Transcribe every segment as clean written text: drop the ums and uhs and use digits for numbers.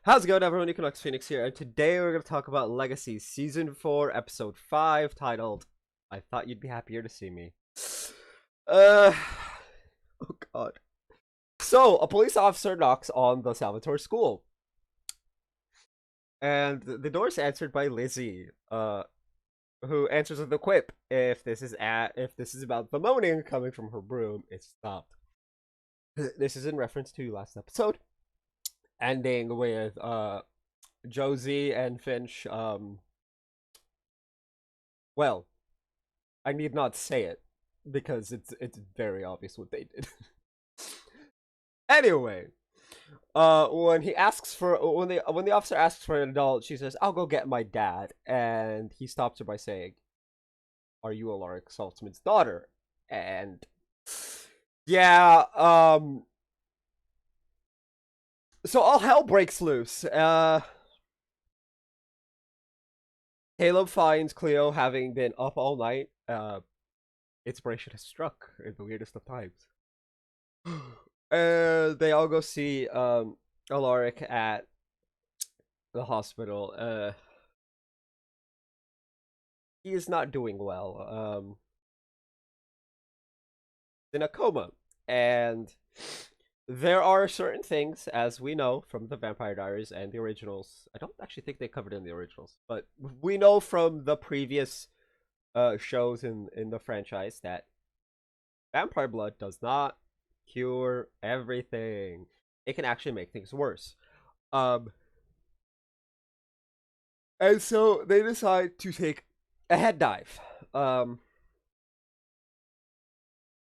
How's it going, everyone? Equinox Phoenix here, and today we're going to talk about Legacies Season 4, Episode 5, titled I Thought You'd Be Happier to See Me. Uh. Oh, God. So, a police officer knocks on the Salvatore school, and the door is answered by Lizzie, who answers with a quip. If this is about the moaning coming from her broom, it's stopped. This is in reference to last episode, ending with Josie and Finch. Well, I need not say it because it's very obvious what they did. Anyway, when the officer asks for an adult, she says, "I'll go get my dad," and he stops her by saying, "Are you Alaric Saltzman's daughter?" And yeah, so all hell breaks loose. Caleb finds Cleo having been up all night. Inspiration has struck in the weirdest of times. And they all go see Alaric at the hospital. He is not doing well. In a coma. And there are certain things, as we know from the Vampire Diaries and the originals. I don't actually think they covered in the originals, but we know from the previous shows in the franchise that vampire blood does not cure everything. It can actually make things worse. Um, and so they decide to take a head dive.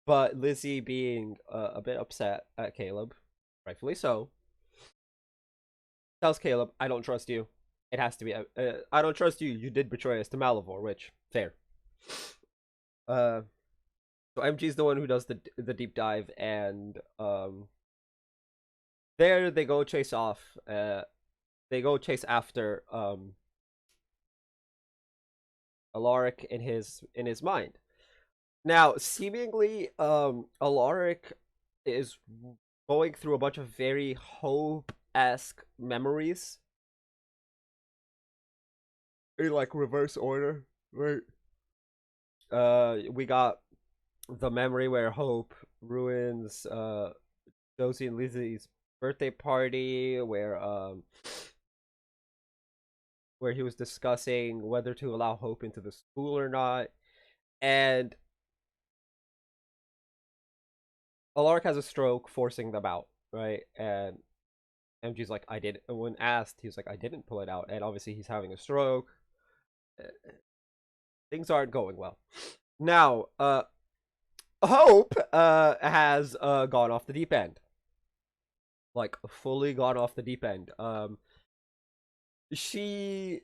But Lizzie, being a bit upset at Caleb, rightfully so, tells Caleb, "I don't trust you. It has to be. I don't trust you. You did betray us to Malivore," which fair. Uh, so MG's the one who does the deep dive, and there they go chase off. They go chase after Alaric in his mind. Now, seemingly, Alaric is going through a bunch of very Hope-esque memories in like reverse order, right? We got the memory where Hope ruins Josie and Lizzie's birthday party, where he was discussing whether to allow Hope into the school or not, and Alaric has a stroke, forcing them out, right? And MG's like, "I did." When asked, he's like, "I didn't pull it out," and obviously he's having a stroke. Things aren't going well. Now, Hope has gone off the deep end, like fully gone off the deep end. She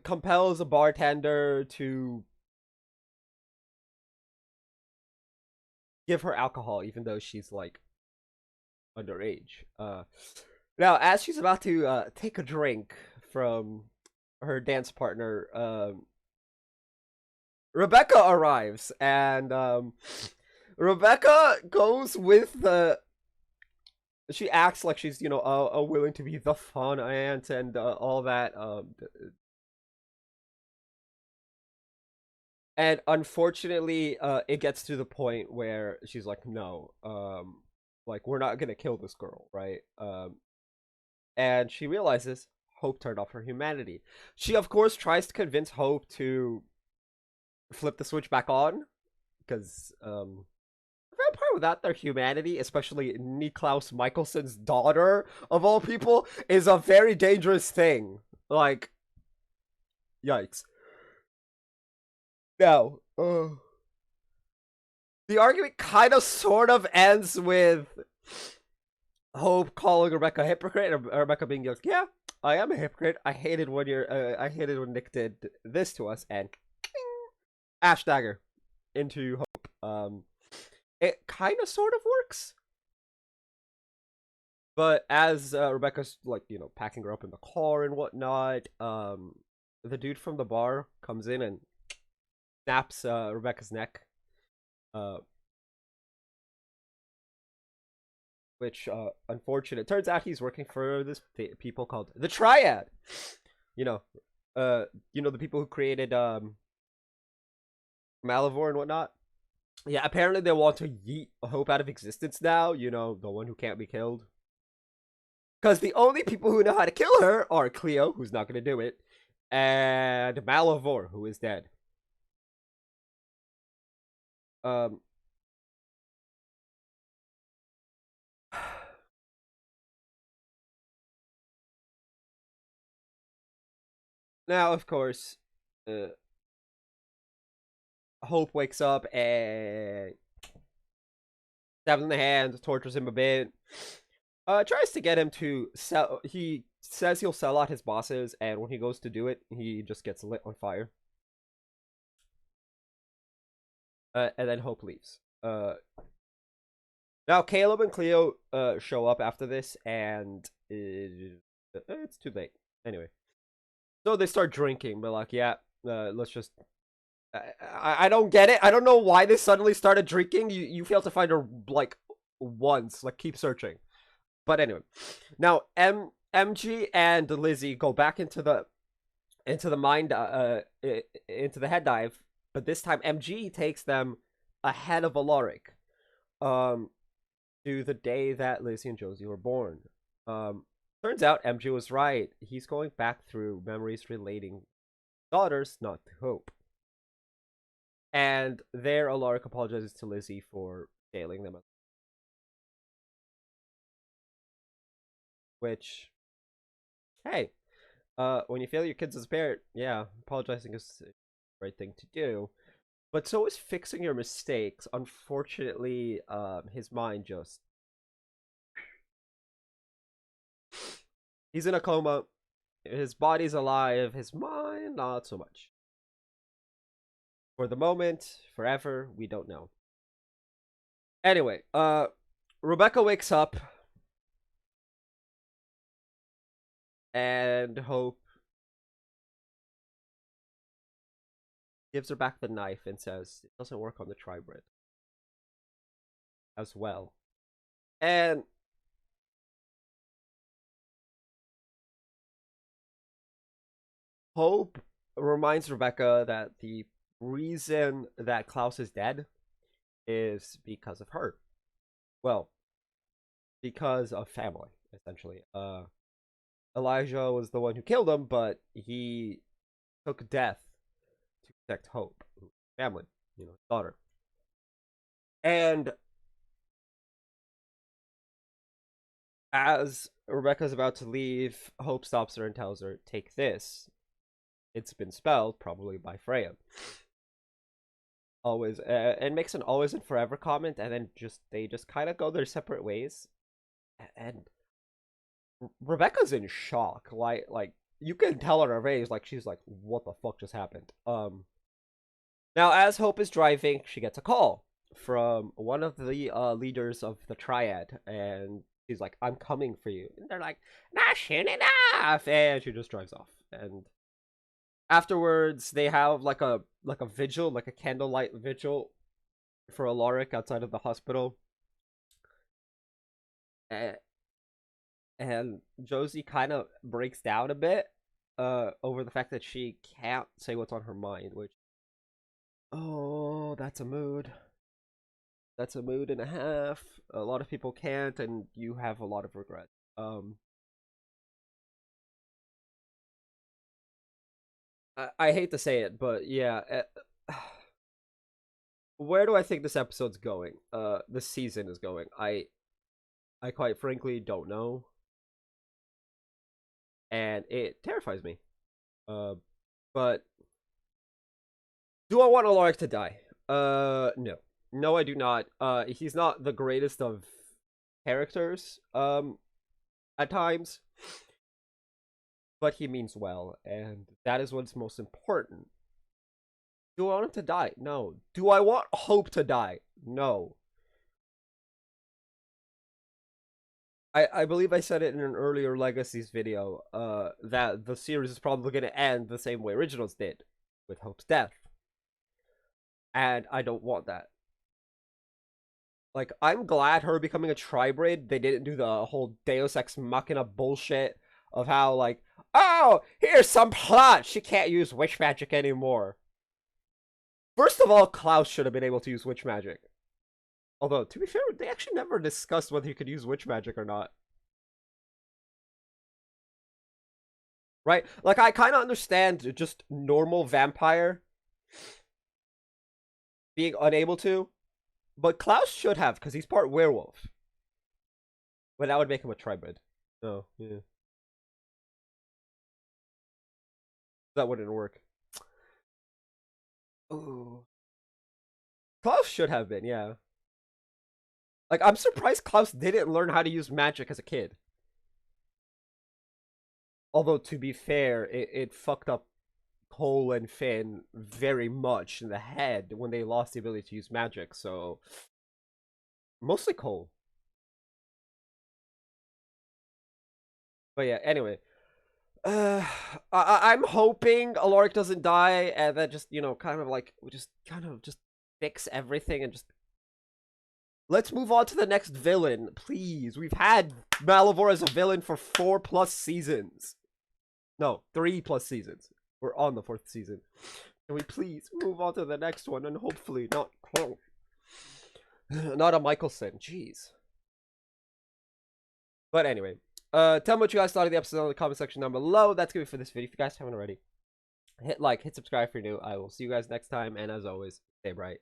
compels a bartender to give her alcohol, even though she's like underage. Now, as she's about to take a drink from her dance partner, Rebecca arrives, and Rebecca goes with the. She acts like she's, willing to be the fun aunt and all that. And unfortunately, it gets to the point where she's like, "No, like we're not gonna kill this girl, right?" And she realizes Hope turned off her humanity. She, of course, tries to convince Hope to flip the switch back on because vampire without their humanity, especially Niklaus Michelson's daughter of all people, is a very dangerous thing. Like, yikes. Now, the argument kind of sort of ends with Hope calling Rebecca a hypocrite, and Rebecca being like, "Yeah, I am a hypocrite. I hated I hated when Nick did this to us," and Ash Dagger into Hope. It kind of sort of works, but as Rebecca's like packing her up in the car and whatnot, the dude from the bar comes in and snaps Rebecca's neck, uh, which unfortunate. Turns out he's working for this people called the Triad. You know, the people who created Malivore and whatnot. Yeah, apparently they want to yeet Hope out of existence now. The one who can't be killed. Because the only people who know how to kill her are Cleo, who's not going to do it, and Malivore, who is dead. Um. Now, of course, uh, Hope wakes up and stabs him in the hand, tortures him a bit. Tries to get him to sell. He says he'll sell out his bosses, and when he goes to do it, he just gets lit on fire. And then Hope leaves. Now Caleb and Cleo show up after this, and it's too late. Anyway, so they start drinking, but like, yeah, let's just. I don't get it. I don't know why they suddenly started drinking. You fail to find her like once. Like, keep searching. But anyway, now MG and Lizzie go back into the mind into the head dive, but this time MG takes them ahead of Alaric, to the day that Lizzie and Josie were born. Turns out MG was right. He's going back through memories relating daughters, not to Hope. And there, Alaric apologizes to Lizzie for failing them. Which, hey, when you fail your kids as a parent, yeah, apologizing is the right thing to do. But so is fixing your mistakes. Unfortunately, his mind just... He's in a coma. His body's alive. His mind, not so much. For the moment, forever, we don't know. Anyway, Rebecca wakes up. And Hope gives her back the knife and says it doesn't work on the tribrid as well. And Hope reminds Rebecca that the reason that Klaus is dead is because of her. Well, because of family, essentially. Elijah was the one who killed him, but he took death to protect Hope, family, daughter. And as Rebecca's about to leave, Hope stops her and tells her, "Take this. It's been spelled, probably by Freya." Always, and makes an always and forever comment, and then they just kind of go their separate ways. And Rebecca's in shock. Like you can tell on her face, like she's like, "What the fuck just happened?" Now, as Hope is driving, she gets a call from one of the leaders of the Triad, and she's like, "I'm coming for you." And they're like, "Not soon enough," and she just drives off. And afterwards, they have like a vigil, like a candlelight vigil for Alaric outside of the hospital. And Josie kind of breaks down a bit over the fact that she can't say what's on her mind, which, oh, that's a mood. That's a mood and a half. A lot of people can't, and you have a lot of regret. I hate to say it, but yeah. Where do I think this episode's going? This season is going. I quite frankly don't know, and it terrifies me. But do I want Alaric to die? No. No, I do not. He's not the greatest of characters, at times. But he means well, and that is what's most important. Do I want him to die? No. Do I want Hope to die? No. I believe I said it in an earlier Legacies video, that the series is probably going to end the same way Originals did, with Hope's death. And I don't want that. Like, I'm glad her becoming a tribrid, they didn't do the whole Deus Ex Machina bullshit of how, like, oh, here's some plot. She can't use witch magic anymore. First of all, Klaus should have been able to use witch magic. Although, to be fair, they actually never discussed whether he could use witch magic or not. Right? Like, I kind of understand just normal vampire being unable to, but Klaus should have, because he's part werewolf. But that would make him a tribrid. Oh, yeah. That wouldn't work. Ooh. Klaus should have been, yeah. Like, I'm surprised Klaus didn't learn how to use magic as a kid. Although, to be fair, it fucked up Cole and Finn very much in the head when they lost the ability to use magic, so... Mostly Cole. But yeah, anyway. I'm hoping Alaric doesn't die, and that just, kind of like, we just kind of just fix everything and just... Let's move on to the next villain, please. We've had Malivore as a villain for 4+ seasons. No, 3+ seasons. We're on the 4th season. Can we please move on to the next one, and hopefully not Clone. Not a Michelson, jeez. But anyway, tell me what you guys thought of the episode in the comment section down below. That's gonna be for this video. If you guys haven't already, hit like, hit subscribe if you're new. I will see you guys next time, and as always, stay bright.